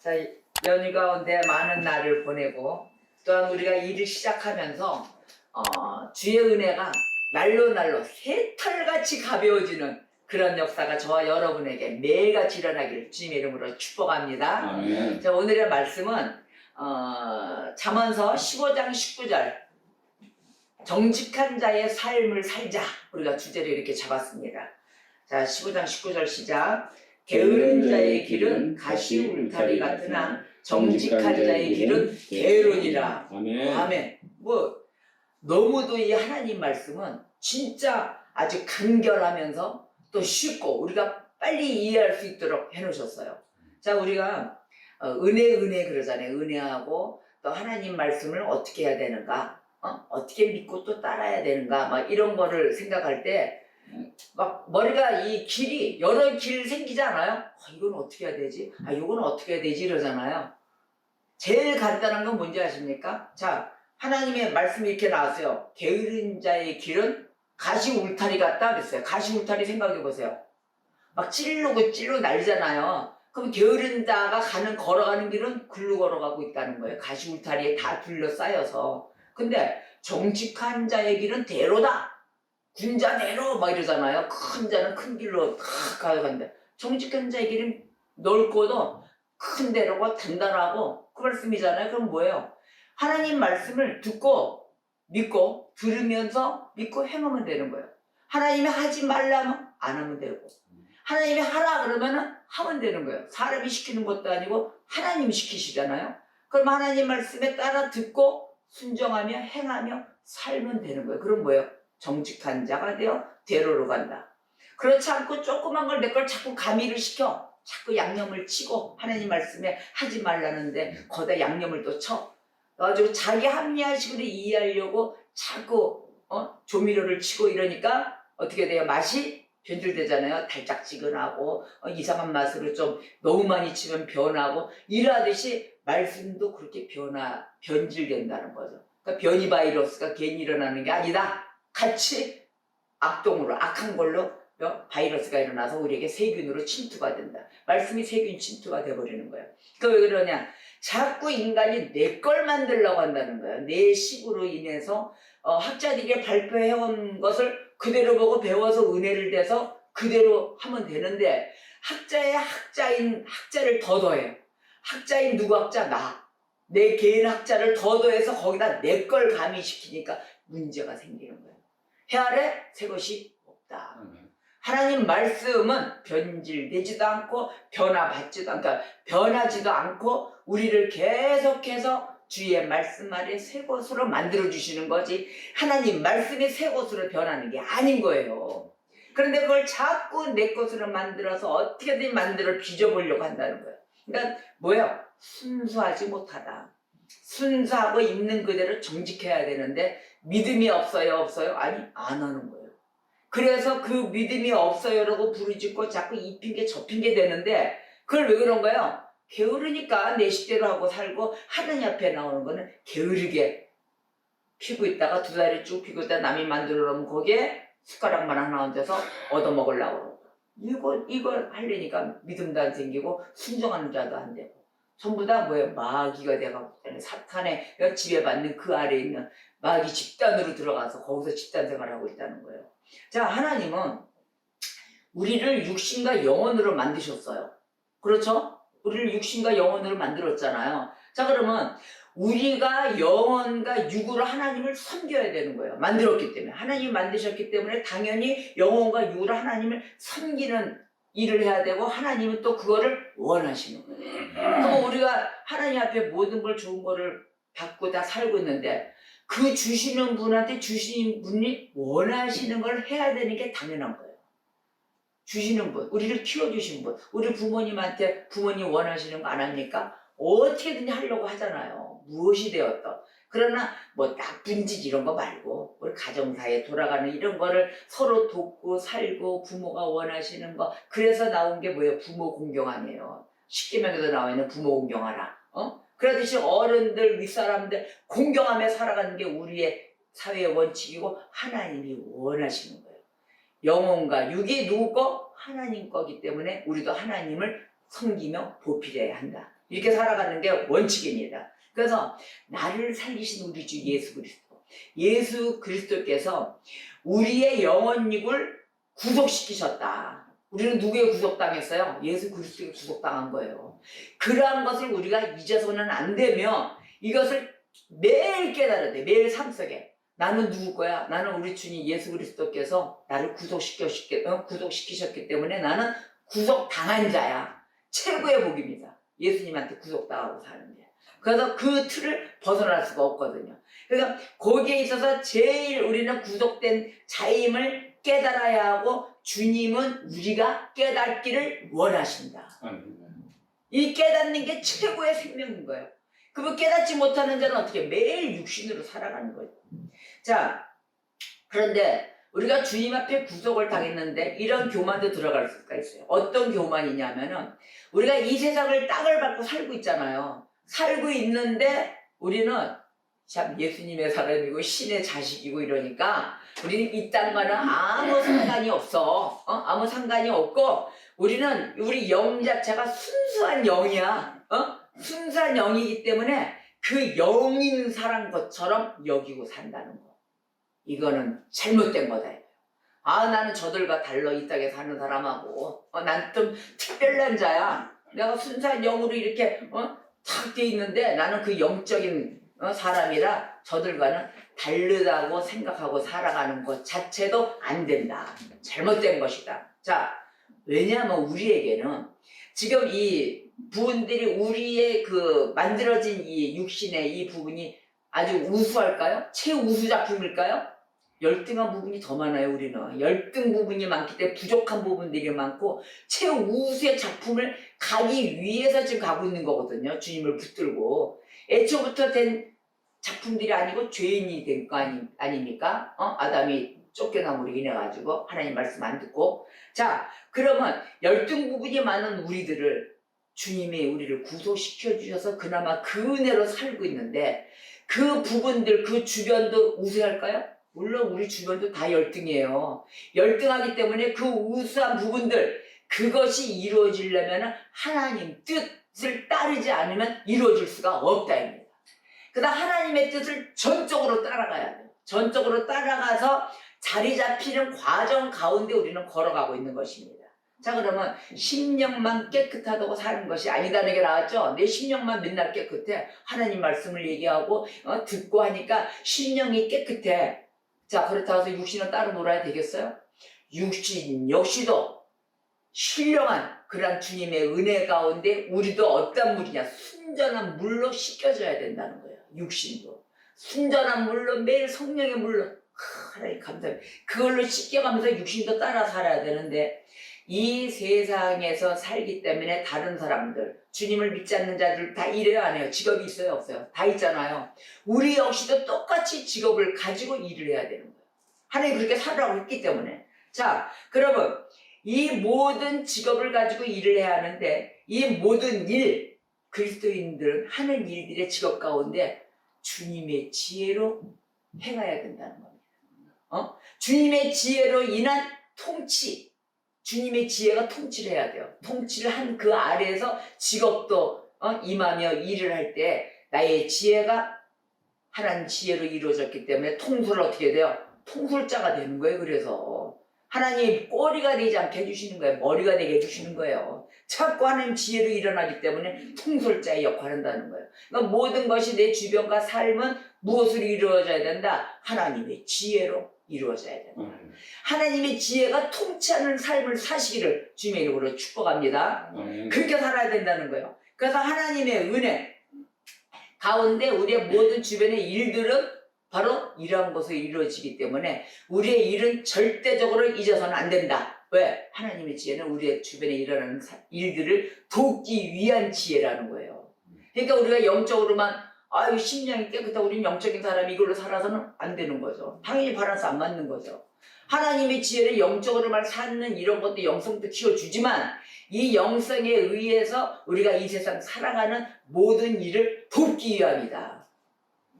자, 연휴 가운데 많은 날을 보내고 또한 우리가 일을 시작하면서 주의 은혜가 날로 새털같이 가벼워지는 그런 역사가 저와 여러분에게 매일같이 일어나기를 주님의 이름으로 축복합니다. 아멘. 자, 오늘의 말씀은 잠언서 15장 19절 정직한 자의 삶을 살자, 우리가 주제를 이렇게 잡았습니다. 자, 15장 19절 시작. 게으른 자의 길은 가시 울타리 같으나 정직한 자의 길은 게으르니라. 아멘. 아멘. 너무도 이 하나님 말씀은 진짜 아주 간결하면서 또 쉽고 우리가 빨리 이해할 수 있도록 해놓으셨어요. 자, 우리가 은혜 그러잖아요. 은혜하고 또 하나님 말씀을 어떻게 해야 되는가, 어떻게 믿고 또 따라야 되는가, 막 이런 거를 생각할 때 막 머리가 이 길이 여러 길 생기지 않아요? 이건 어떻게 해야 되지? 이건 어떻게 해야 되지? 이러잖아요. 제일 간단한 건 뭔지 아십니까? 자, 하나님의 말씀이 이렇게 나왔어요. 게으른 자의 길은 가시 울타리 같다 그랬어요. 가시 울타리 생각해 보세요. 막 찔르고 날잖아요. 그럼 게으른 자가 걸어가는 길은 글로 걸어가고 있다는 거예요. 가시 울타리에 다 둘러싸여서. 근데 정직한 자의 길은 대로다. 군자대로 막 이러잖아요. 큰 자는 큰 길로 다 가져간다. 정직한 자의 길은 넓고도 큰 대로고 단단하고 그 말씀이잖아요. 그럼 뭐예요? 하나님 말씀을 듣고 믿고 들으면서 믿고 행하면 되는 거예요. 하나님이 하지 말라면 안 하면 되고, 하나님이 하라 그러면 하면 되는 거예요. 사람이 시키는 것도 아니고 하나님이 시키시잖아요. 그럼 하나님 말씀에 따라 듣고 순종하며 행하며 살면 되는 거예요. 그럼 뭐예요? 정직한 자가 되어 대로로 간다. 그렇지 않고 조그만 걸 내 걸 자꾸 가미를 시켜, 자꾸 양념을 치고 하나님 말씀에 하지 말라는데 거기다 양념을 또 쳐. 가지고 자기 합리화식으로 이해하려고 자꾸 조미료를 치고 이러니까 어떻게 돼요? 맛이 변질되잖아요. 달짝지근하고 이상한 맛으로 좀 너무 많이 치면 변하고, 이러하듯이 말씀도 그렇게 변질된다는 거죠. 그러니까 변이 바이러스가 괜히 일어나는 게 아니다. 같이 악동으로 악한 걸로 바이러스가 일어나서 우리에게 세균으로 침투가 된다. 말씀이 세균 침투가 돼버리는 거예요. 그러니까 왜 그러냐? 자꾸 인간이 내 걸 만들려고 한다는 거예요. 내 식으로 인해서 학자들이 발표해온 것을 그대로 보고 배워서 은혜를 대서 그대로 하면 되는데, 학자의 학자를 더해요. 학자인 누구 학자? 나. 내 개인 학자를 더해서 거기다 내 걸 가미시키니까 문제가 생기는 거예요. 해 아래 새 것이 없다. 하나님 말씀은 변질되지도 않고 변하지도 않고 우리를 계속해서 주의 말씀 아래 새 것으로 만들어주시는 거지, 하나님 말씀이 새 것으로 변하는 게 아닌 거예요. 그런데 그걸 자꾸 내 것으로 만들어서 어떻게든 만들어 빚어보려고 한다는 거예요. 그러니까 뭐예요? 순수하지 못하다. 순수하고 있는 그대로 정직해야 되는데 믿음이 없어요? 아니, 안 하는 거예요. 그래서 그 믿음이 없어요라고 부르짖고 자꾸 이 핑계 저 핑계 되는데, 그걸 왜 그런 거예요? 게으르니까 내 식대로 하고 살고, 하느님 앞에 나오는 거는 게으르게 피고 있다가 두 다리 쭉 피고 있다가 남이 만들어 놓으면 거기에 숟가락만 하나 얹어서 얻어먹으려고 그러고, 이걸 하려니까 믿음도 안 생기고 순종하는 자도 안 되고, 전부 다 뭐예요? 마귀가 돼가고 사탄의 지배받는 그 아래에 있는 마귀 집단으로 들어가서 거기서 집단 생활을 하고 있다는 거예요. 자, 하나님은 우리를 육신과 영혼으로 만드셨어요. 그렇죠? 우리를 육신과 영혼으로 만들었잖아요. 자, 그러면 우리가 영혼과 육으로 하나님을 섬겨야 되는 거예요. 만들었기 때문에, 하나님이 만드셨기 때문에 당연히 영혼과 육으로 하나님을 섬기는 일을 해야 되고, 하나님은 또 그거를 원하시는 거예요. 그럼 우리가 하나님 앞에 모든 걸 좋은 거를 받고 다 살고 있는데, 그 주시는 분한테 주시는 분이 원하시는 걸 해야 되는 게 당연한 거예요. 주시는 분, 우리를 키워주신 분, 우리 부모님한테 부모님 원하시는 거 안 합니까? 어떻게든지 하려고 하잖아요. 무엇이 되었던. 그러나 뭐 나쁜 짓 이런 거 말고 우리 가정사에 돌아가는 이런 거를 서로 돕고 살고, 부모가 원하시는 거, 그래서 나온 게 뭐예요? 부모 공경 아니에요. 십계명에도 나와 있는 부모 공경하라. 그러듯이 어른들, 윗사람들 공경하며 살아가는 게 우리의 사회의 원칙이고 하나님이 원하시는 거예요. 영혼과 육이 누구 거? 하나님 거기 때문에 우리도 하나님을 섬기며 보필해야 한다. 이렇게 살아가는 게 원칙입니다. 그래서 나를 살리신 우리 주 예수 그리스도, 예수 그리스도께서 우리의 영혼육을 구속시키셨다. 우리는 누구에 구속당했어요? 예수 그리스도에 구속당한 거예요. 그러한 것을 우리가 잊어서는 안 되며 이것을 매일 깨달아야 돼. 매일 삶 속에. 나는 누구 거야? 나는 우리 주님 예수 그리스도께서 나를 구속시키셨기 때문에 나는 구속당한 자야. 최고의 복입니다. 예수님한테 구속당하고 사는 게. 그래서 그 틀을 벗어날 수가 없거든요. 그러니까 거기에 있어서 제일 우리는 구속된 자임을 깨달아야 하고 주님은 우리가 깨닫기를 원하신다. 이 깨닫는 게 최고의 생명인 거예요. 그걸 깨닫지 못하는 자는 어떻게 매일 육신으로 살아가는 거예요. 자, 그런데 우리가 주님 앞에 구속을 당했는데 이런 교만도 들어갈 수가 있어요. 어떤 교만이냐면은 우리가 이 세상을 땅을 밟고 살고 있잖아요. 살고 있는데 우리는 참 예수님의 사람이고 신의 자식이고 이러니까 우리는 이 땅과는 아무 상관이 없어. 아무 상관이 없고 우리는 우리 영 자체가 순수한 영이야. 순수한 영이기 때문에 그 영인 사람 것처럼 여기고 산다는 거. 이거는 잘못된 거다. 나는 저들과 달라 이 땅에 사는 사람하고 난 좀 특별한 자야. 내가 순수한 영으로 이렇게 탁 돼 있는데 나는 그 영적인 사람이라 저들과는 다르다고 생각하고 살아가는 것 자체도 안 된다. 잘못된 것이다. 자, 왜냐하면 우리에게는 지금 이 부분들이 우리의 그 만들어진 이 육신의 이 부분이 아주 우수할까요? 최우수 작품일까요? 열등한 부분이 더 많아요. 우리는 열등 부분이 많기 때문에 부족한 부분들이 많고 최우수의 작품을 가기 위해서 지금 가고 있는 거거든요. 주님을 붙들고 애초부터 된 작품들이 아니고 죄인이 된 거 아닙니까? 아담이 쫓겨남으로 인해 가지고 하나님 말씀 안 듣고. 자, 그러면 열등 부분이 많은 우리들을 주님이 우리를 구속시켜 주셔서 그나마 그 은혜로 살고 있는데 그 부분들 그 주변도 우세할까요? 물론 우리 주변도 다 열등이에요. 열등하기 때문에 그 우수한 부분들 그것이 이루어지려면 하나님 뜻을 따르지 않으면 이루어질 수가 없다입니다. 그다음 하나님의 뜻을 전적으로 따라가야 돼요. 전적으로 따라가서 자리 잡히는 과정 가운데 우리는 걸어가고 있는 것입니다. 자, 그러면 심령만 깨끗하다고 사는 것이 아니다는 게 나왔죠. 내 심령만 맨날 깨끗해. 하나님 말씀을 얘기하고 듣고 하니까 심령이 깨끗해. 자, 그렇다고 해서 육신은 따로 놀아야 되겠어요? 육신 역시도 신령한 그런 주님의 은혜 가운데 우리도 어떤 물이냐? 순전한 물로 씻겨져야 된다는 거예요. 육신도 순전한 물로 매일 성령의 물로 하나님 감사합니다. 그걸로 씻겨가면서 육신도 따라 살아야 되는데 이 세상에서 살기 때문에 다른 사람들 주님을 믿지 않는 자들 다 일해요 안 해요? 직업이 있어요 없어요? 다 있잖아요. 우리 역시도 똑같이 직업을 가지고 일을 해야 되는 거예요. 하나님 그렇게 살으라고 했기 때문에. 자, 그러면 이 모든 직업을 가지고 일을 해야 하는데 이 모든 일 그리스도인들은 하는 일들의 직업 가운데 주님의 지혜로 행해야 된다는 겁니다. 주님의 지혜로 인한 통치, 주님의 지혜가 통치를 해야 돼요. 통치를 한 그 아래에서 직업도 임하며 일을 할 때 나의 지혜가 하나님 지혜로 이루어졌기 때문에 통솔을 어떻게 돼요? 통솔자가 되는 거예요. 그래서 하나님 꼬리가 되지 않게 해주시는 거예요. 머리가 되게 해주시는 거예요. 자꾸 하나님 지혜로 일어나기 때문에 통솔자의 역할을 한다는 거예요. 그러니까 모든 것이 내 주변과 삶은 무엇으로 이루어져야 된다? 하나님의 지혜로 이루어져야 된다. 하나님의 지혜가 통치하는 삶을 사시기를 주님의 이름으로 축복합니다. 그렇게 살아야 된다는 거예요. 그래서 하나님의 은혜 가운데 우리의 모든 주변의 일들은 바로 이러한 것으로 이루어지기 때문에 우리의 일은 절대적으로 잊어서는 안 된다. 왜? 하나님의 지혜는 우리의 주변에 일어나는 일들을 돕기 위한 지혜라는 거예요. 그러니까 우리가 영적으로만 심령이 깨끗하고 우리는 영적인 사람이 이걸로 살아서는 안 되는 거죠. 당연히 바라서 안 맞는 거죠. 하나님의 지혜를 영적으로만 사는 이런 것도 영성도 키워주지만 이 영성에 의해서 우리가 이 세상 살아가는 모든 일을 돕기 위함이다.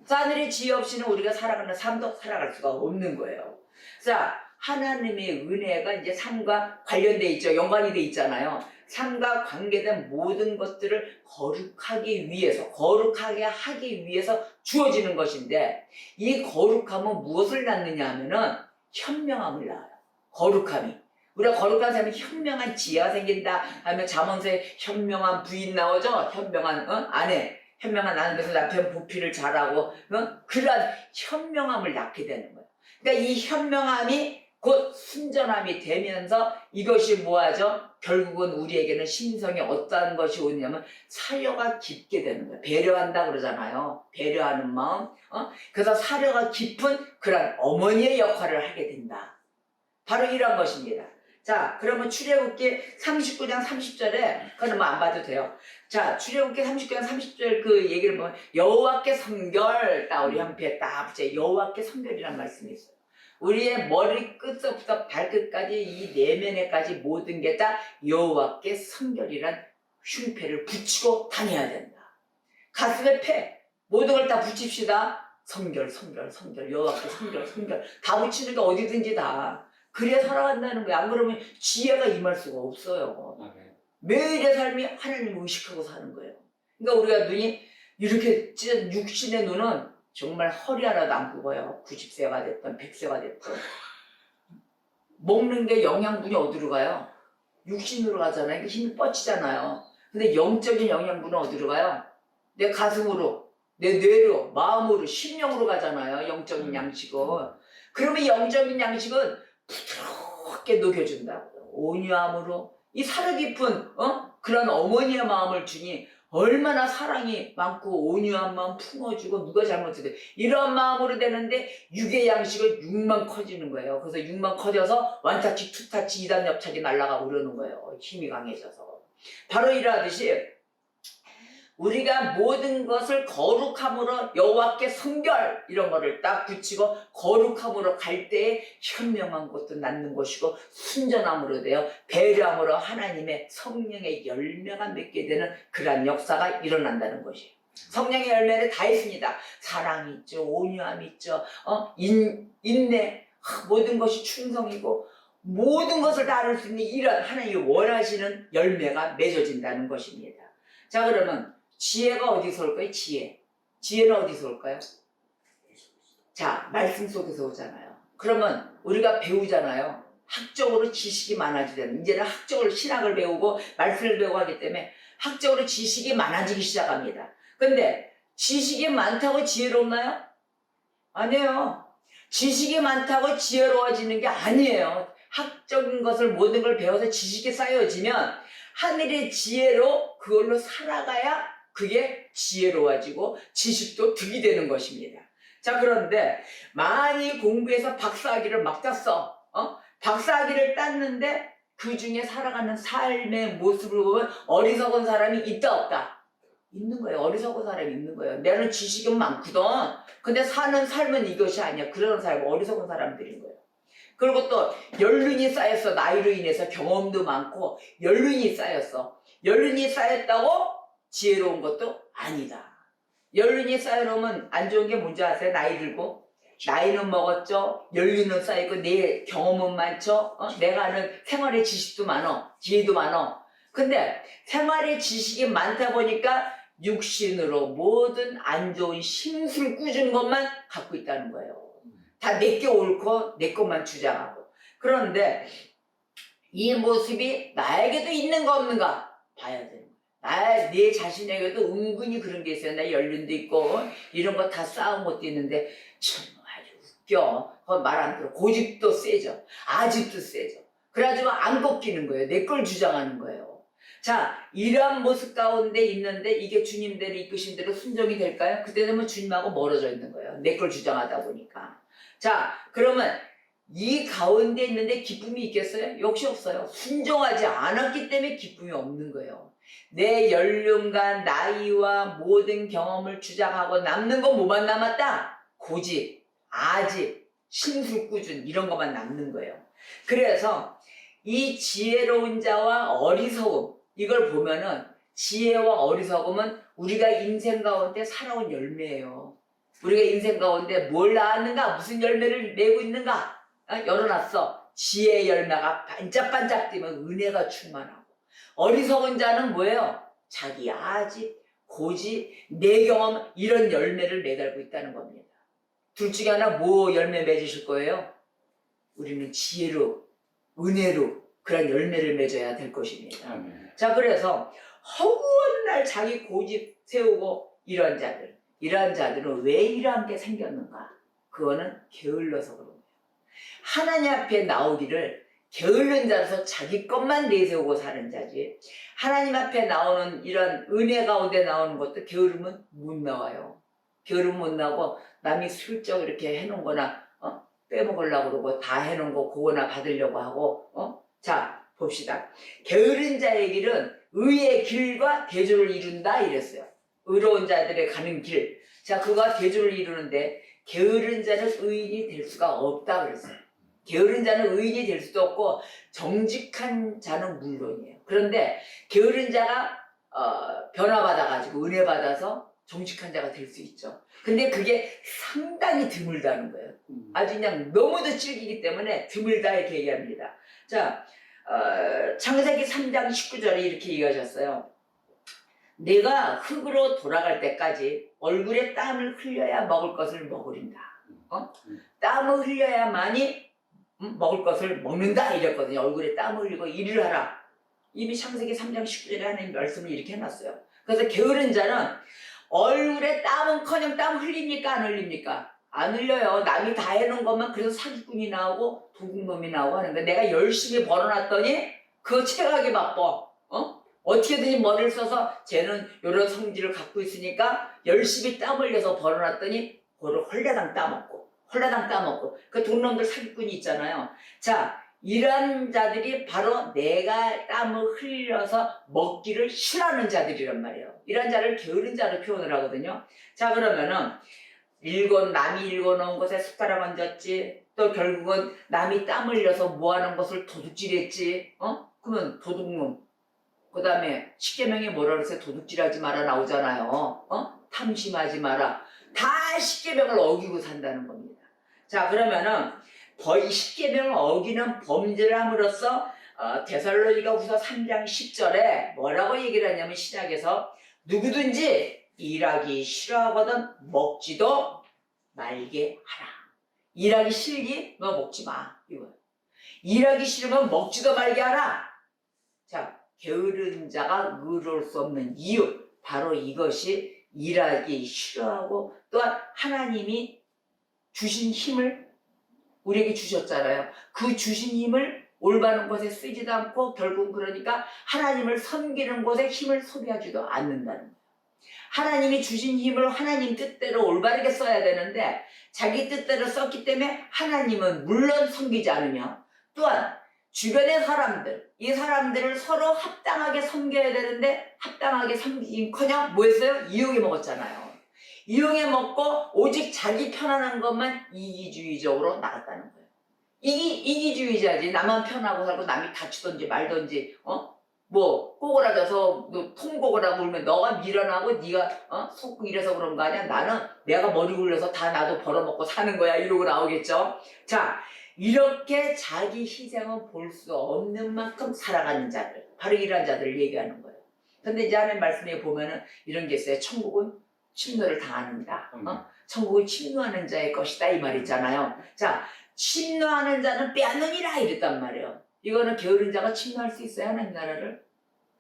하늘의 지혜 없이는 우리가 살아가는 삶도 살아갈 수가 없는 거예요. 자, 하나님의 은혜가 이제 삶과 관련돼 있죠. 연관이 돼 있잖아요. 삶과 관계된 모든 것들을 거룩하게 하기 위해서 주어지는 것인데, 이 거룩함은 무엇을 낳느냐 하면은 현명함을 낳아요. 거룩함이. 우리가 거룩한 삶에 현명한 지혜가 생긴다 하면 잠언서에 현명한 부인 나오죠? 현명한 아내. 현명한 아내에서 남편 보필을 잘하고 그러한 현명함을 낳게 되는 거예요. 그러니까 이 현명함이 곧 순전함이 되면서 이것이 뭐하죠? 결국은 우리에게는 심성이 어떠한 것이 오냐면 사려가 깊게 되는 거예요. 배려한다 그러잖아요. 배려하는 마음. 그래서 사려가 깊은 그런 어머니의 역할을 하게 된다. 바로 이런 것입니다. 자, 그러면 출애굽기 39장 30절에 그건 뭐 안 봐도 돼요. 자, 출애굽기 39장 30절 그 얘기를 보면 여호와께 성결, 딱 우리 형편에 딱 붙여 여호와께 성결이란 말씀이 있어요. 우리의 머리 끝부터 발끝까지 이 내면에까지 모든 게 다 여호와께 성결이란 흉패를 붙이고 다녀야 된다. 가슴에 패 모든 걸 다 붙입시다. 성결 여호와께 성결 다 붙이는 게 어디든지 다. 그래야 살아간다는 거야. 안 그러면 지혜가 임할 수가 없어요. 매일의 삶이 하나님을 의식하고 사는 거예요. 그러니까 우리가 눈이 이렇게 찢은 육신의 눈은 정말 허리 하나도 안 굽어요. 90세가 됐든 100세가 됐든. 먹는 게 영양분이 어디로 가요? 육신으로 가잖아요. 힘이 뻗치잖아요. 근데 영적인 영양분은 어디로 가요? 내 가슴으로, 내 뇌로, 마음으로, 심령으로 가잖아요. 영적인 양식은. 그러면 영적인 양식은 부드럽게 녹여준다고요. 온유함으로. 이 사려 깊은 그런 어머니의 마음을 주니 얼마나 사랑이 많고 온유한 마음 품어주고 누가 잘못해도 이런 마음으로 되는데 육의 양식은 육만 커지는 거예요. 그래서 육만 커져서 완타치, 투타치, 이단 옆차기 날아가고 그러는 거예요. 힘이 강해져서. 바로 이러하듯이 우리가 모든 것을 거룩함으로 여호와께 성결 이런 거를 딱 붙이고 거룩함으로 갈 때에 현명한 것도 낳는 것이고 순전함으로 되어 배려함으로 하나님의 성령의 열매가 맺게 되는 그러한 역사가 일어난다는 것이에요. 성령의 열매는 다 있습니다. 사랑이 있죠. 온유함이 있죠. 인내, 모든 것이 충성이고 모든 것을 다 알 수 있는 이런 하나님이 원하시는 열매가 맺어진다는 것입니다. 자, 그러면 지혜가 어디서 올까요? 지혜는 어디서 올까요? 자, 말씀 속에서 오잖아요. 그러면 우리가 배우잖아요. 학적으로 지식이 많아지는, 이제는 학적으로 신학을 배우고 말씀을 배우고 하기 때문에 학적으로 지식이 많아지기 시작합니다. 근데 지식이 많다고 지혜롭나요? 아니에요. 지식이 많다고 지혜로워지는 게 아니에요. 학적인 것을 모든 걸 배워서 지식이 쌓여지면 하늘의 지혜로 그걸로 살아가야 그게 지혜로워지고 지식도 득이 되는 것입니다. 자, 그런데 많이 공부해서 박사학위를 막 땄어. 박사학위를 땄는데 그 중에 살아가는 삶의 모습을 보면 어리석은 사람이 있다 없다? 있는 거예요. 어리석은 사람이 있는 거예요. 나는 지식은 많거든. 근데 사는 삶은 이것이 아니야. 그런 사람, 어리석은 사람들인 거예요. 그리고 또 연륜이 쌓였어. 나이로 인해서 경험도 많고 연륜이 쌓였어. 연륜이 쌓였다고 지혜로운 것도 아니다. 연륜이 쌓여놓으면 안 좋은 게 뭔지 아세요? 나이 들고 나이는 먹었죠. 연륜은 쌓이고 내 경험은 많죠. 내가 아는 생활의 지식도 많어. 지혜도 많어. 근데 생활의 지식이 많다 보니까 육신으로 모든 안 좋은 심술 꾸준 것만 갖고 있다는 거예요. 다 내게 옳고 내 것만 주장하고. 그런데 이 모습이 나에게도 있는가 없는가 봐야 되는 거예요. 내 자신에게도 은근히 그런 게 있어요. 나 연륜도 있고 이런 거 다 쌓은 것도 있는데 참 아주 웃겨. 그거 말 안 들어. 고집도 세죠. 아집도 세죠. 그래가지고 안 꺾이는 거예요. 내 걸 주장하는 거예요. 자, 이러한 모습 가운데 있는데 이게 주님대로 이끄신 대로 순종이 될까요? 그때 되면 주님하고 멀어져 있는 거예요. 내 걸 주장하다 보니까. 자, 그러면 이 가운데 있는데 기쁨이 있겠어요? 역시 없어요. 순종하지 않았기 때문에 기쁨이 없는 거예요. 내 연륜과 나이와 모든 경험을 주장하고 남는 건 뭐만 남았다? 고집, 아집, 심술꾸준 이런 것만 남는 거예요. 그래서 이 지혜로운 자와 어리석음 이걸 보면은 지혜와 어리석음은 우리가 인생 가운데 살아온 열매예요. 우리가 인생 가운데 뭘 낳았는가? 무슨 열매를 내고 있는가? 열어놨어. 지혜의 열매가 반짝반짝 뜨면 은혜가 충만하고 어리석은 자는 뭐예요? 자기 아집, 고집, 내 경험 이런 열매를 매달고 있다는 겁니다. 둘 중에 하나 뭐 열매 맺으실 거예요? 우리는 지혜로, 은혜로 그런 열매를 맺어야 될 것입니다. 자, 그래서 허구한 날 자기 고집 세우고 이러한 자들은 왜 이러한 게 생겼는가? 그거는 게을러서 그런 거예요. 하나님 앞에 나오기를 게을른 자라서 자기 것만 내세우고 사는 자지, 하나님 앞에 나오는 이런 은혜 가운데 나오는 것도 게으르면 못 나와요. 게으르면 못 나오고 남이 슬쩍 이렇게 해놓은 거나 빼먹으려고 그러고 다 해놓은 거 그거나 받으려고 하고 자, 봅시다. 게으른 자의 길은 의의 길과 대조를 이룬다 이랬어요. 의로운 자들의 가는 길. 자, 그가 대조를 이루는데 게으른 자는 의인이 될 수가 없다 그랬어요. 게으른 자는 의인이 될 수도 없고 정직한 자는 물론이에요. 그런데 게으른 자가 변화받아가지고 은혜 받아서 정직한 자가 될 수 있죠. 근데 그게 상당히 드물다는 거예요. 아주 그냥 너무도 질기기 때문에 드물다 이렇게 얘기합니다. 자, 창세기 3장 19절에 이렇게 얘기하셨어요. 내가 흙으로 돌아갈 때까지 얼굴에 땀을 흘려야 먹을 것을 먹으린다. 땀을 흘려야만이 먹을 것을 먹는다 이랬거든요. 얼굴에 땀을 흘리고 일을 하라. 이미 창세기 3장 19절에 하나님 말씀을 이렇게 해놨어요. 그래서 게으른 자는 얼굴에 땀은커녕 땀 흘립니까? 안 흘립니까? 안 흘려요. 남이 다 해놓은 것만 그래서 사기꾼이 나오고 도둑놈이 나오고 하는 거야. 내가 열심히 벌어놨더니 그거 채가기 바빠. 어떻게든지 머리를 써서 쟤는 이런 성질을 갖고 있으니까 열심히 땀 흘려서 벌어놨더니 그거를 홀라당 따먹고 그 돈놈들 사기꾼이 있잖아요. 자, 이런 자들이 바로 내가 땀을 흘려서 먹기를 싫어하는 자들이란 말이에요. 이런 자를 게으른 자로 표현을 하거든요. 자, 그러면은 남이 읽어놓은 것에 숟가락 얹었지, 또 결국은 남이 땀 흘려서 모아놓은 것을 도둑질했지. 그러면 도둑놈. 그 다음에 십계명에 뭐라 그랬어요? 도둑질하지 마라 나오잖아요. 탐심하지 마라. 다 십계명을 어기고 산다는 겁니다. 자, 그러면은 거의 십계명을 어기는 범죄를 함으로써 데살로니가후서 3장 10절에 뭐라고 얘기를 하냐면 신약에서 누구든지 일하기 싫어하거든 먹지도 말게 하라. 일하기 싫니? 너 먹지 마. 이거. 일하기 싫으면 먹지도 말게 하라. 자, 게으른 자가 의로울 수 없는 이유, 바로 이것이 일하기 싫어하고 또한 하나님이 주신 힘을 우리에게 주셨잖아요. 그 주신 힘을 올바른 곳에 쓰지도 않고 결국 그러니까 하나님을 섬기는 곳에 힘을 소비하지도 않는다는 거예요. 하나님이 주신 힘을 하나님 뜻대로 올바르게 써야 되는데 자기 뜻대로 썼기 때문에 하나님은 물론 섬기지 않으며 또한 주변의 사람들, 이 사람들을 서로 합당하게 섬겨야 되는데 합당하게 섬기긴커녕 뭐 했어요? 이용해 먹었잖아요. 이용해 먹고 오직 자기 편안한 것만 이기주의적으로 나갔다는 거예요. 이기주의자지. 나만 편하고 살고 남이 다치든지 말든지 뭐 꼬그라져서 너 통곡을 울면 너가 미련하고 네가 속 이래서 그런 거 아니야? 나는 내가 머리 굴려서 다 나도 벌어먹고 사는 거야 이러고 나오겠죠. 자, 이렇게 자기 희생은 볼 수 없는 만큼 살아가는 자들, 바로 이런 자들을 얘기하는 거예요. 근데 이제 하나님 말씀에 보면은 이런 게 있어요. 천국은 침노를 당하는다. 천국은 침노하는 자의 것이다 이 말 있잖아요. 자, 침노하는 자는 빼앗느니라 이랬단 말이에요. 이거는 게으른 자가 침노할 수 있어요? 하나님 나라를?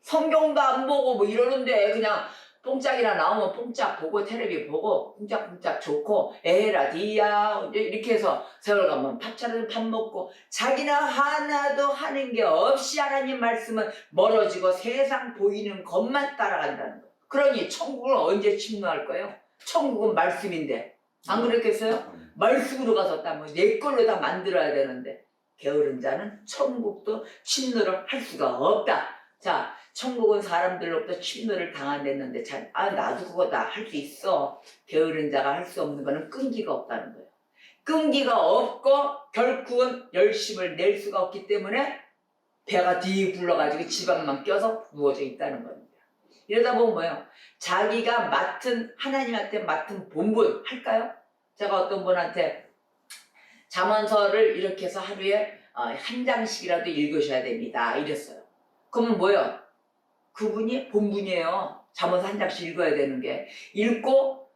성경도 안 보고 뭐 이러는데 그냥 뽕짝이나 나오면 뽕짝 보고 텔레비 보고 뽕짝뽕짝 좋고 에라 디야 이렇게 해서 세월 가면 밥 차려서 밥 먹고 자기는 하나도 하는 게 없이 하나님 말씀은 멀어지고 세상 보이는 것만 따라간다는 거. 그러니 천국을 언제 침노할 거예요? 천국은 말씀인데 안 그랬겠어요? 말씀으로 가서 다 뭐 내 걸로 다 만들어야 되는데 게으른 자는 천국도 침노를 할 수가 없다. 자, 천국은 사람들로부터 침노를 당한댔는데 나도 그거 다 할 수 있어. 게으른 자가 할 수 없는 거는 끈기가 없다는 거예요. 끈기가 없고 결국은 열심을 낼 수가 없기 때문에 배가 뒤 굴러가지고 지방만 껴서 누워져 있다는 겁니다. 이러다 보면 뭐예요? 자기가 하나님한테 맡은 본분 할까요? 제가 어떤 분한테 잠언서를 이렇게 해서 하루에 한 장씩이라도 읽으셔야 됩니다 이랬어요. 그러면 뭐예요? 그분이 본분이에요. 잠언 한 장씩 읽어야 되는 게. 읽고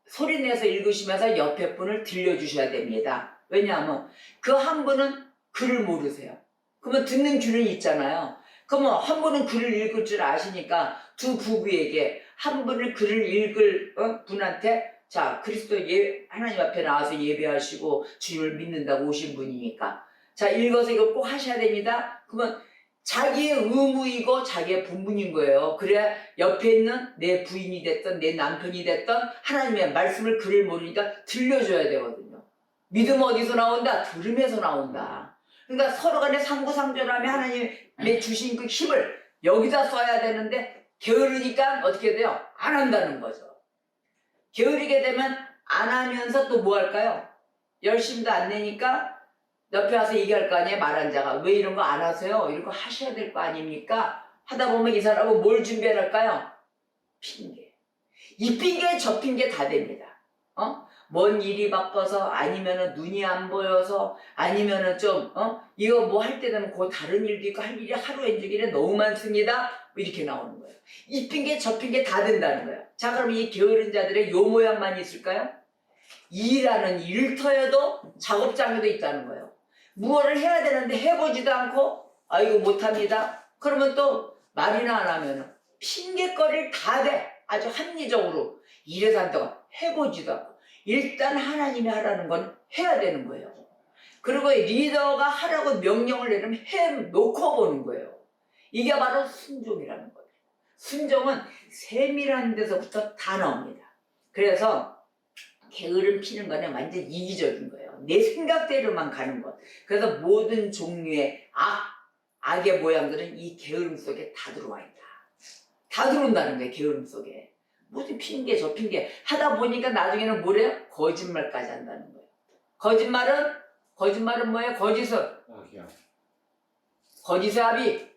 소리 내서 읽으시면서 옆에 분을 들려주셔야 됩니다. 왜냐하면 그 한 분은 글을 모르세요. 그러면 듣는 귀는 있잖아요. 그러면 한 분은 글을 읽을 줄 아시니까 두 부부에게 한 분을 글을 읽을 분한테 자, 그리스도 하나님 앞에 나와서 예배하시고 주님을 믿는다고 오신 분이니까 자, 읽어서 이거 꼭 하셔야 됩니다. 그러면 자기의 의무이고 자기의 본분인 거예요. 그래야 옆에 있는 내 부인이 됐든 내 남편이 됐든 하나님의 말씀을 글을 모르니까 들려줘야 되거든요. 믿음 어디서 나온다? 들음에서 나온다. 그러니까 서로 간에 상부상조하며 하나님의 주신 그 힘을 여기다 써야 되는데 게으르니까 어떻게 돼요? 안 한다는 거죠. 게으르게 되면 안 하면서 또 뭐 할까요? 열심도 안 내니까 옆에 와서 얘기할 거 아니에요? 말한 자가. 왜 이런 거 안 하세요? 이런 거 하셔야 될 거 아닙니까? 하다 보면 이 사람은 뭘 준비할까요? 핑계. 이 핑계 저 핑계 다 됩니다. 뭔 일이 바빠서 아니면은 눈이 안 보여서 아니면은 좀 이거 뭐 할 때 되면 그 다른 일도 있고 할 일이 하루 왼쪽이래 너무 많습니다. 이렇게 나오는 거예요. 이 핑계 저 핑계 다 된다는 거예요. 자, 그럼 이 게으른 자들의 요 모양만 있을까요? 일하는 일터에도 작업장에도 있다는 거예요. 무엇을 해야 되는데 해보지도 않고 이거 못합니다. 그러면 또 말이나 안 하면 핑계거리를 다 대. 아주 합리적으로 이래서 한다고 해보지도 않고 일단 하나님이 하라는 건 해야 되는 거예요. 그리고 리더가 하라고 명령을 내리면 해놓고 보는 거예요. 이게 바로 순종이라는 거예요. 순종은 세밀한 데서부터 다 나옵니다. 그래서 게으름 피는 거는 완전 이기적인 거예요. 내 생각대로만 가는 것. 그래서 모든 종류의 악의 모양들은 이 게으름 속에 다 들어와 있다. 다 들어온다는 거예요. 게으름 속에. 무슨 핑계 저 핑계 하다 보니까 나중에는 뭐래요? 거짓말까지 한다는 거예요. 거짓말은 뭐예요? 거짓은 거짓의 합이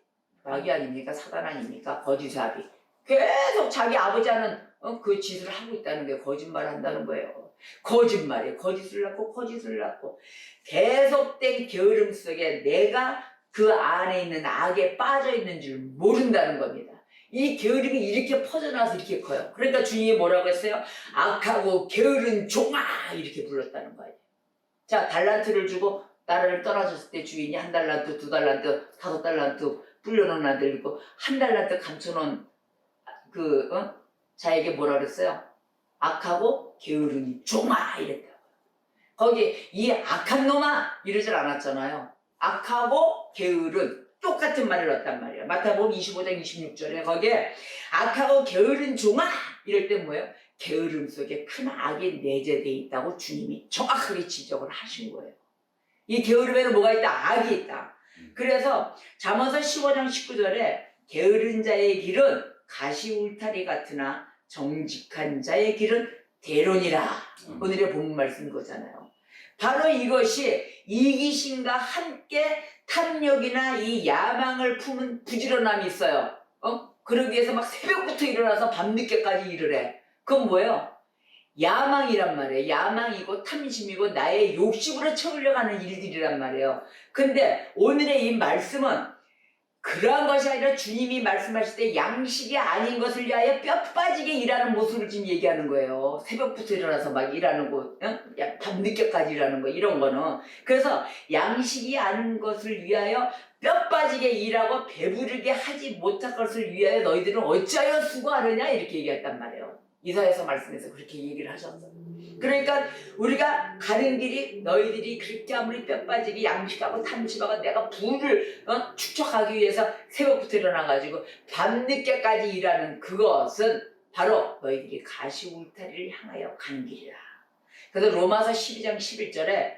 마귀 아닙니까? 사단 아닙니까? 거짓의 합이 계속 자기 아버지 하는 그 짓을 하고 있다는 게 거짓말 한다는 거예요. 거짓말이에요. 거짓을 낳고 계속된 게으름 속에 내가 그 안에 있는 악에 빠져 있는 줄 모른다는 겁니다. 이 게으름이 이렇게 퍼져나와서 이렇게 커요. 그러니까 주님이 뭐라고 했어요? 악하고 게으른 종아 이렇게 불렀다는 거예요. 자, 달란트를 주고 나라를 떠나줬을 때 주인이 1달란트, 2달란트, 5달란트 불려놓은 아들 있고 1달란트 감춰놓은 자에게 뭐라 그랬어요? 악하고 게으르니 종아 이랬다고. 거기 이 악한 놈아 이러질 않았잖아요. 악하고 게으른 똑같은 말을 넣었단 말이에요. 마태복음 25장 26절에 거기에 악하고 게으른 종아 이럴 때 뭐예요? 게으름 속에 큰 악이 내재되어 있다고 주님이 정확하게 지적을 하신 거예요. 이 게으름에는 뭐가 있다? 악이 있다. 그래서 잠언서 15장 19절에 게으른 자의 길은 가시 울타리 같으나 정직한 자의 길은 대론이라. 오늘의 본문 말씀인 거잖아요. 바로 이것이 이기심과 함께 탐욕이나 이 야망을 품은 부지런함이 있어요. 그러기 위해서 막 새벽부터 일어나서 밤늦게까지 일을 해. 그건 뭐예요? 야망이란 말이에요. 야망이고 탐심이고 나의 욕심으로 채우려고 하는 일들이란 말이에요. 근데 오늘의 이 말씀은 그러한 것이 아니라 주님이 말씀하실 때 양식이 아닌 것을 위하여 뼈 빠지게 일하는 모습을 지금 얘기하는 거예요. 새벽부터 일어나서 막 일하는 거, 밤늦게까지 일하는 거, 이런 거는. 그래서 양식이 아닌 것을 위하여 뼈 빠지게 일하고 배부르게 하지 못할 것을 위하여 너희들은 어찌하여 수고하느냐 이렇게 얘기했단 말이에요. 이사야서 말씀에서 그렇게 얘기를 하셨어요. 그러니까 우리가 가는 길이 너희들이 그렇게 아무리 뼈 빠지게 양식하고 탐심하고 내가 부를 축적하기 위해서 새벽부터 일어나가지고 밤늦게까지 일하는 그것은 바로 너희들이 가시 울타리를 향하여 가는 길이라. 그래서 로마서 12장 11절에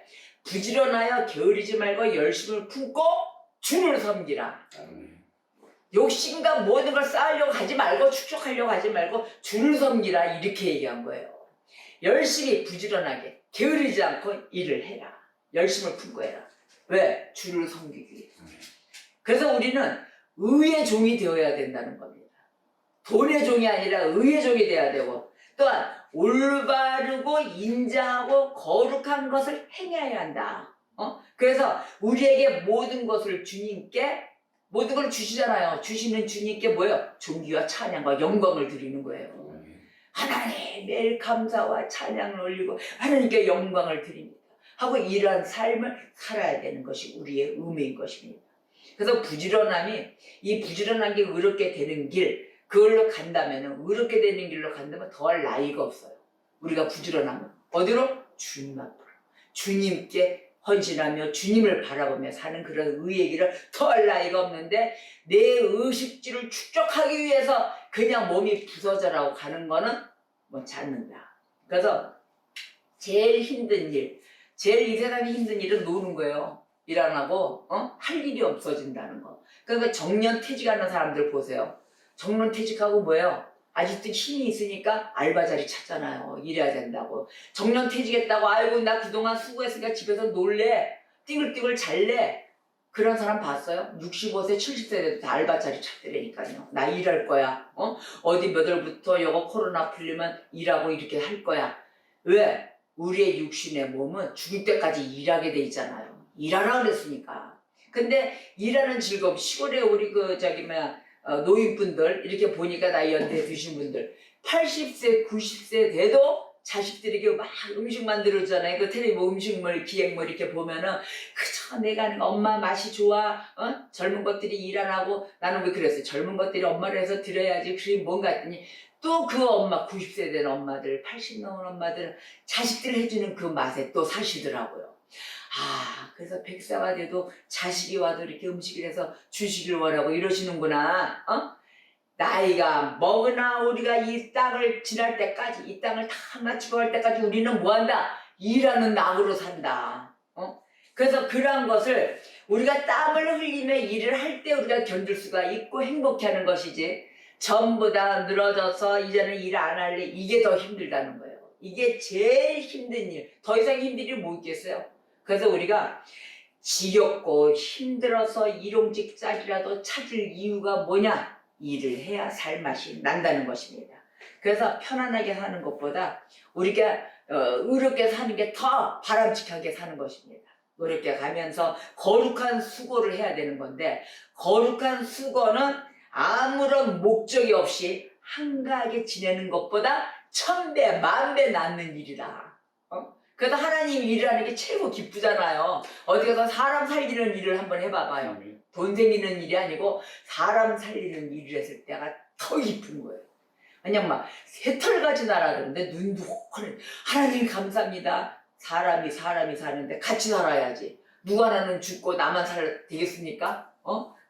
부지런하여 게으르지 말고 열심을 품고 주를 섬기라. 욕심과 모든 걸 쌓으려고 하지 말고 축적하려고 하지 말고 주를 섬기라 이렇게 얘기한 거예요. 열심히 부지런하게 게으르지 않고 일을 해라. 열심을 품고 해라. 왜? 주를 섬기기 위해서. 그래서 우리는 의의 종이 되어야 된다는 겁니다. 돈의 종이 아니라 의의 종이 되어야 되고 또한 올바르고 인자하고 거룩한 것을 행해야 한다. 그래서 우리에게 모든 것을 주님께 모든 걸 주시잖아요. 주시는 주님께 뭐예요? 존귀와 찬양과 영광을 드리는 거예요. 하나님 매일 감사와 찬양을 올리고 하나님께 영광을 드립니다. 하고 이러한 삶을 살아야 되는 것이 우리의 의무인 것입니다. 그래서 이 부지런한 게 의롭게 되는 길, 그걸로 간다면, 의롭게 되는 길로 간다면 더할 나위가 없어요. 우리가 부지런하면. 어디로? 주님 앞으로. 주님께 헌신하며 주님을 바라보며 사는 그런 의의 길을 더할 나위가 없는데, 내 의식주를 축적하기 위해서 그냥 몸이 부서져라고 가는 거는 못지 않는다. 그래서 제일 힘든 일, 제일 이 세상에 힘든 일은 노는 거예요. 일 안 하고 할 일이 없어진다는 거. 그러니까 정년 퇴직하는 사람들 보세요. 정년 퇴직하고 뭐예요? 아직도 힘이 있으니까 알바 자리 찾잖아요. 일해야 된다고. 정년 퇴직했다고 아이고 나 그동안 수고했으니까 집에서 놀래. 띵글띵글 잘래. 그런 사람 봤어요? 65세 70세 돼도 다 알바 자리 찾더라니까요. 나 일할 거야. 어디 몇 월부터 요거 코로나 풀리면 일하고 이렇게 할 거야. 왜? 우리의 육신의 몸은 죽을 때까지 일하게 돼 있잖아요. 일하라 그랬으니까. 근데 일하는 즐거움, 시골에 우리 노인분들 이렇게 보니까 나이 연대 드신 분들 80세 90세 돼도 자식들에게 막 음식 만들어주잖아요. 그 텔레비 음식물 기획물 이렇게 보면은 그저 내가 하는 거 엄마 맛이 좋아. 젊은 것들이 일 안 하고 나는 왜 그랬어요. 젊은 것들이 엄마를 해서 드려야지. 그게 뭔가 했더니 또 그 엄마 90세 된 엄마들 80 넘은 엄마들 자식들 해주는 그 맛에 또 사시더라고요. 그래서 백사가 돼도 자식이 와도 이렇게 음식을 해서 주시길 원하고 이러시는구나. 나이가 먹으나 우리가 이 땅을 지날 때까지, 이 땅을 다 마치고 할 때까지 우리는 뭐한다? 일하는 낙으로 산다. 그래서 그러한 것을 우리가 땀을 흘리며 일을 할 때 우리가 견딜 수가 있고 행복해하는 것이지, 전부 다 늘어져서 이제는 일 안 할래, 이게 더 힘들다는 거예요. 이게 제일 힘든 일. 더 이상 힘든 일이 뭐 있겠어요? 그래서 우리가 지겹고 힘들어서 일용직자리라도 찾을 이유가 뭐냐? 일을 해야 살맛이 난다는 것입니다. 그래서 편안하게 사는 것보다 우리가 의롭게 사는 게 더 바람직하게 사는 것입니다. 의롭게 가면서 거룩한 수고를 해야 되는 건데, 거룩한 수고는 아무런 목적이 없이 한가하게 지내는 것보다 1000배, 10,000배 낫는 일이다. 그래서 하나님 일이라는 게 최고 기쁘잖아요. 어디 가서 사람 살리는 일을 한번 해봐봐요. 돈 생기는 일이 아니고 사람 살리는 일을 했을 때가 더 기쁜 거예요. 그냥 막 새털같이 날아드는데 눈도 혹하는, 하나님 감사합니다. 사람이 사는데 같이 살아야지. 누구 하나는 죽고 나만 살 되겠습니까?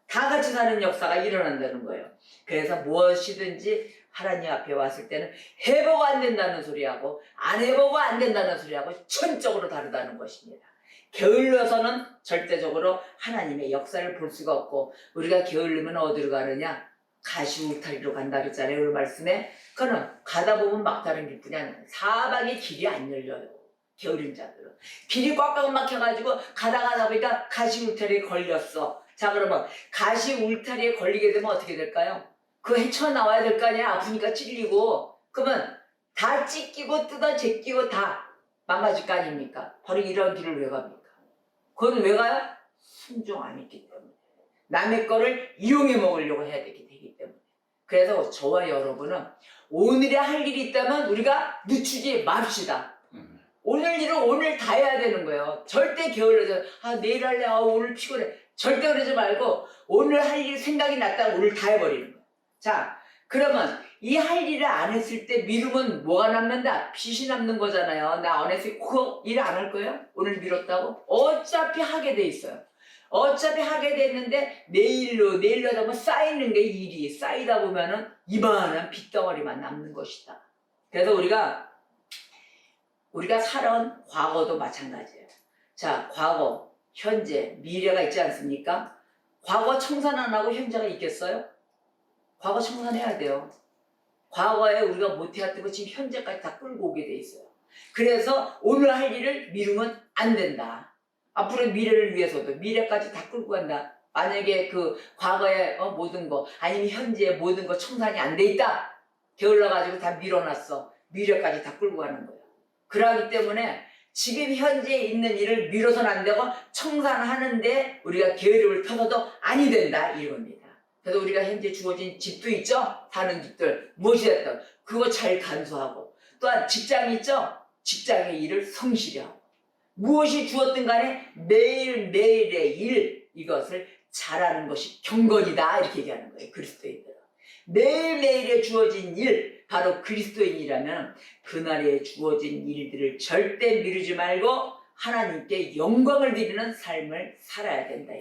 다 같이 사는 역사가 일어난다는 거예요. 그래서 무엇이든지 하나님 앞에 왔을 때는 해보고 안 된다는 소리하고 안 해보고 안 된다는 소리하고 천적으로 다르다는 것입니다. 게을러서는 절대적으로 하나님의 역사를 볼 수가 없고, 우리가 게을르면 어디로 가느냐? 가시 울타리로 간다 그랬잖아요. 그 말씀에. 그는 가다 보면 막다른 길뿐이 아니라 사방에 길이 안 열려요. 게으른 자들은. 길이 꽉꽉 막혀가지고 가다 보니까 가시 울타리에 걸렸어. 자, 그러면 가시 울타리에 걸리게 되면 어떻게 될까요? 그거 헤쳐나와야 될 거 아니야. 아프니까 찔리고. 그러면 다 찢기고 뜯어 제끼고 다 망가질 거 아닙니까? 바로 이런 길을 왜 갑니까? 그건 왜 가요? 순종 안 했기 때문에. 남의 거를 이용해 먹으려고 해야 되기 때문에. 그래서 저와 여러분은 오늘에 할 일이 있다면 우리가 늦추지 맙시다. 오늘 일은 오늘 다 해야 되는 거예요. 절대 게을러져. 내일 할래. 오늘 피곤해. 절대 그러지 말고 오늘 할 일 생각이 났다가 오늘 다 해버리는 거예요. 자, 그러면 이 할 일을 안 했을 때 미루면 뭐가 남는다? 빚이 남는 거잖아요. 나 안 했을 때 일 안 할 거예요? 오늘 미뤘다고? 어차피 하게 돼 있어요. 어차피 하게 됐는데 내일로 하다 보면 쌓이는 게 일이 쌓이다 보면은 이만한 빚덩어리만 남는 것이다. 그래서 우리가 살아온 과거도 마찬가지예요. 자, 과거, 현재, 미래가 있지 않습니까? 과거 청산 안 하고 현재가 있겠어요? 과거 청산해야 돼요. 과거에 우리가 못해왔던 거 지금 현재까지 다 끌고 오게 돼 있어요. 그래서 오늘 할 일을 미루면 안 된다. 앞으로 미래를 위해서도 미래까지 다 끌고 간다. 만약에 그 과거의 모든 거 아니면 현재의 모든 거 청산이 안 돼 있다. 게을러가지고 다 밀어놨어. 미래까지 다 끌고 가는 거예요. 그러기 때문에 지금 현재 있는 일을 미뤄서는 안 되고 청산하는데 우리가 게으름을 펴서도 아니 된다 이겁니다. 그래서 우리가 현재 주어진 집도 있죠. 사는 집들 무엇이 됐든 그거 잘 간수하고, 또한 직장이 있죠. 직장의 일을 성실히 하고, 무엇이 주었든 간에 매일매일의 일 이것을 잘하는 것이 경건이다 이렇게 얘기하는 거예요. 그리스도인들은 매일매일에 주어진 일, 바로 그리스도인이라면 그날에 주어진 일들을 절대 미루지 말고 하나님께 영광을 드리는 삶을 살아야 된다.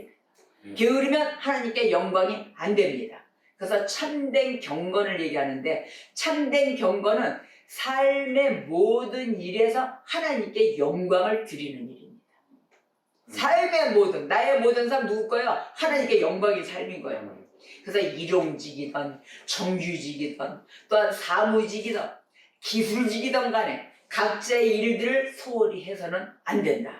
게으르면 하나님께 영광이 안 됩니다. 그래서 참된 경건을 얘기하는데, 참된 경건은 삶의 모든 일에서 하나님께 영광을 드리는 일입니다. 삶의 모든, 나의 모든 삶 누구 거예요? 하나님께 영광이 삶인 거예요. 그래서 일용직이든 정규직이든 또한 사무직이든 기술직이든 간에 각자의 일들을 소홀히 해서는 안 된다.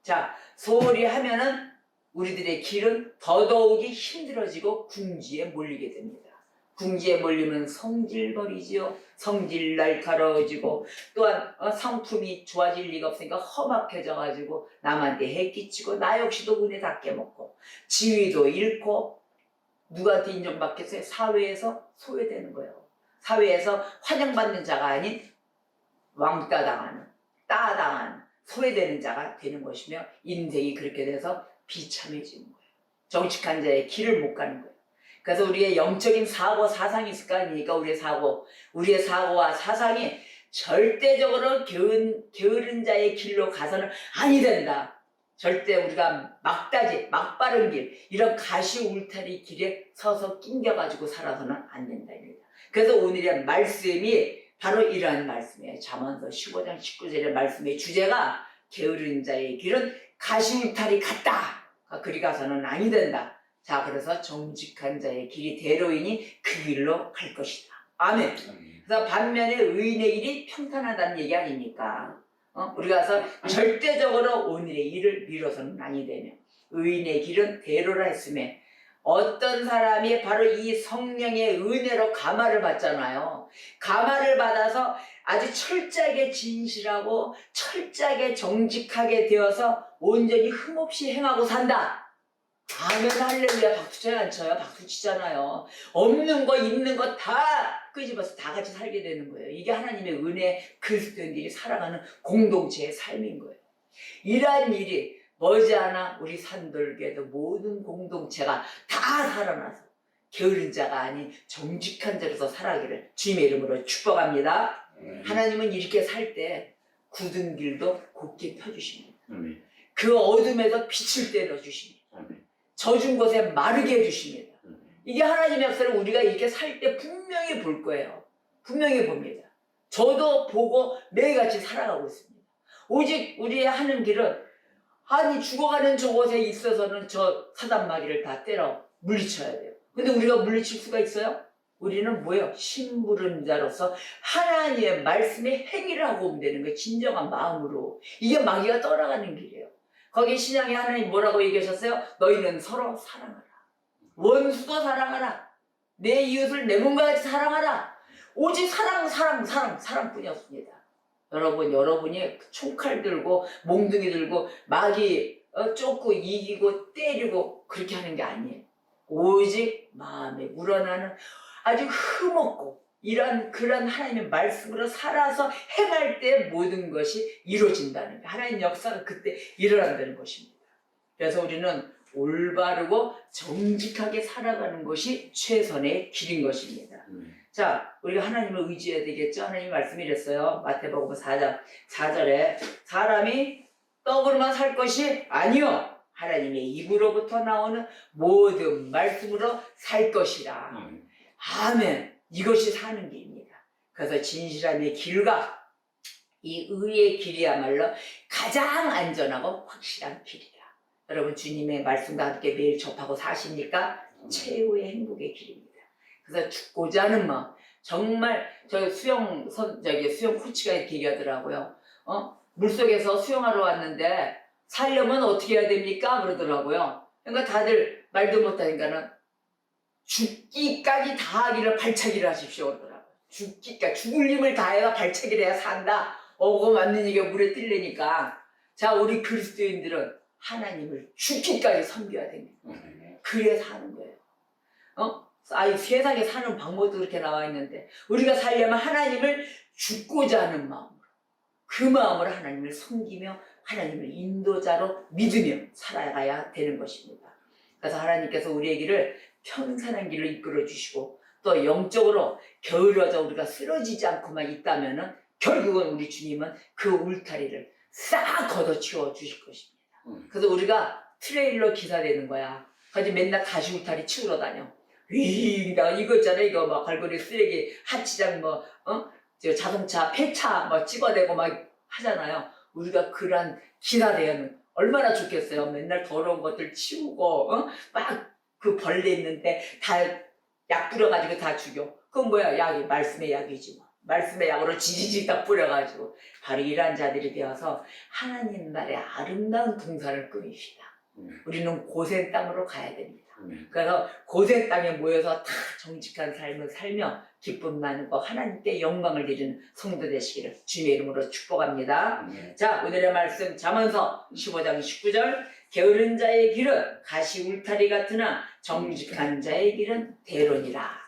자, 소홀히 하면은 우리들의 길은 더더욱이 힘들어지고 궁지에 몰리게 됩니다. 궁지에 몰리면 성질버리지요. 성질 날카로워지고, 또한 성품이 좋아질 리가 없으니까 험악해져가지고 남한테 해끼치고 나 역시도 은혜 다 깨먹고 지위도 잃고 누구한테 인정받겠어요? 사회에서 소외되는 거예요. 사회에서 환영받는 자가 아닌 왕따 당하는, 따당하는, 소외되는 자가 되는 것이며, 인생이 그렇게 돼서 비참해지는 거예요. 정직한 자의 길을 못 가는 거예요. 그래서 우리의 영적인 사고, 사상이 있을 거 아닙니까? 우리의 사고와 사상이 절대적으로 게으른 자의 길로 가서는 아니 된다. 절대 우리가 막바른 길, 이런 가시 울타리 길에 서서 낑겨가지고 살아서는 안 된다. 그래서 오늘의 말씀이 바로 이러한 말씀이에요. 잠언서 15장 19절의 말씀의 주제가 게으른 자의 길은 가시 울타리 같다. 그리 가서는 아니 된다. 자, 그래서 정직한 자의 길이 대로이니 그 길로 갈 것이다. 아멘. 그래서 반면에 의인의 길이 평탄하다는 얘기 아닙니까? 우리가 가서 절대적으로 오늘의 일을 미뤄서는 아니 되며, 의인의 길은 대로라 했음에, 어떤 사람이 바로 이 성령의 은혜로 감화를 받잖아요. 감화를 받아서 아주 철저하게 진실하고 철저하게 정직하게 되어서 온전히 흠없이 행하고 산다. 아멘, 할렐루야. 박수 쳐요, 안 쳐요? 박수 치잖아요. 없는 거 있는 거 다 끄집어서 다 같이 살게 되는 거예요. 이게 하나님의 은혜, 그리스도인들이 살아가는 공동체의 삶인 거예요. 이러한 일이 머지않아 우리 산돌교회도 모든 공동체가 다 살아나서 게으른 자가 아닌 정직한 자로서 살아가기를 주님의 이름으로 축복합니다. 하나님은 이렇게 살 때 굳은 길도 곧게 펴주십니다. 그 어둠에서 빛을 때려주십니다. 젖은 곳에 마르게 해주십니다. 이게 하나님의 역사를 우리가 이렇게 살 때 분명히 볼 거예요. 분명히 봅니다. 저도 보고 매일같이 살아가고 있습니다. 오직 우리의 하는 길은, 아니 죽어가는 저곳에 있어서는 저 사단마귀를 다 때려 물리쳐야 돼요. 근데 우리가 물리칠 수가 있어요? 우리는 뭐예요? 심부름 자로서 하나님의 말씀에 행위를 하고 오면 되는 거예요. 진정한 마음으로. 이게 마귀가 떠나가는 길이에요. 거기 신약에 하나님 뭐라고 얘기하셨어요? 너희는 서로 사랑하라. 원수도 사랑하라. 내 이웃을 내 몸과 같이 사랑하라. 오직 사랑뿐이었습니다. 여러분이 총칼 들고 몽둥이 들고 마귀 쫓고 이기고 때리고 그렇게 하는 게 아니에요. 오직 마음에 우러나는 아주 흠없고 그런 하나님의 말씀으로 살아서 행할 때 모든 것이 이루어진다는 거예요. 하나님 역사가 그때 일어난다는 것입니다. 그래서 우리는 올바르고 정직하게 살아가는 것이 최선의 길인 것입니다. 자, 우리가 하나님을 의지해야 되겠죠? 하나님 말씀이 이랬어요. 마태복음 4장 4절에 사람이 떡으로만 살 것이 아니요, 하나님의 입으로부터 나오는 모든 말씀으로 살 것이라. 아멘. 이것이 사는 길입니다. 그래서 진실함의 길과 이 의의 길이야말로 가장 안전하고 확실한 길이다. 여러분, 주님의 말씀과 함께 매일 접하고 사십니까? 최고의 행복의 길입니다. 그래서 죽고자 하는 마음. 정말 수영 코치가 이렇게 얘기하더라고요. 물속에서 수영하러 왔는데 살려면 어떻게 해야 됩니까? 그러더라고요. 그러니까 다들 말도 못하니까는 죽기까지 다 하기를 발차기를 하십시오 그러더라고요. 죽을 힘을 다해서 발차기를 해야 산다. 그거 맞는 얘기가 물에 뜰래니까. 자, 우리 그리스도인들은 하나님을 죽기까지 섬겨야 됩니다. 그래 사는 거예요. 세상에 사는 방법도 그렇게 나와 있는데 우리가 살려면 하나님을 죽고자 하는 마음으로 그 마음으로 하나님을 섬기며 하나님을 인도자로 믿으며 살아가야 되는 것입니다. 그래서 하나님께서 우리의 길을 평산한 길로 이끌어 주시고 또 영적으로 게을러져 우리가 쓰러지지 않고만 있다면은 결국은 우리 주님은 그 울타리를 싹 걷어치워 주실 것입니다. 그래서 우리가 트레일러 기사 되는 거야. 그래서 맨날 가시 울타리 치우러 다녀. 내가 이거 있잖아, 이거 막 갈고리 쓰레기 하치장 저 자동차 폐차 찍어내고 막 하잖아요. 우리가 그런 기사 되면 얼마나 좋겠어요. 맨날 더러운 것들 치우고 막 그 벌레 있는데 다 약 뿌려가지고 다 죽여. 그건 뭐야? 약이 말씀의 약이지 뭐. 말씀의 약으로 지지직 다 뿌려가지고 바로 이러한 자들이 되어서 하나님 나라의 아름다운 동산을 꾸밉시다. 우리는 고센 땅으로 가야 됩니다. 그래서 고센 땅에 모여서 다 정직한 삶을 살며 기쁨 나누고 하나님께 영광을 드리는 성도 되시기를 주님의 이름으로 축복합니다. 자, 오늘의 말씀 잠언서 15장 19절 게으른 자의 길은 가시 울타리 같으나 정직한 자의 길은 대론이라.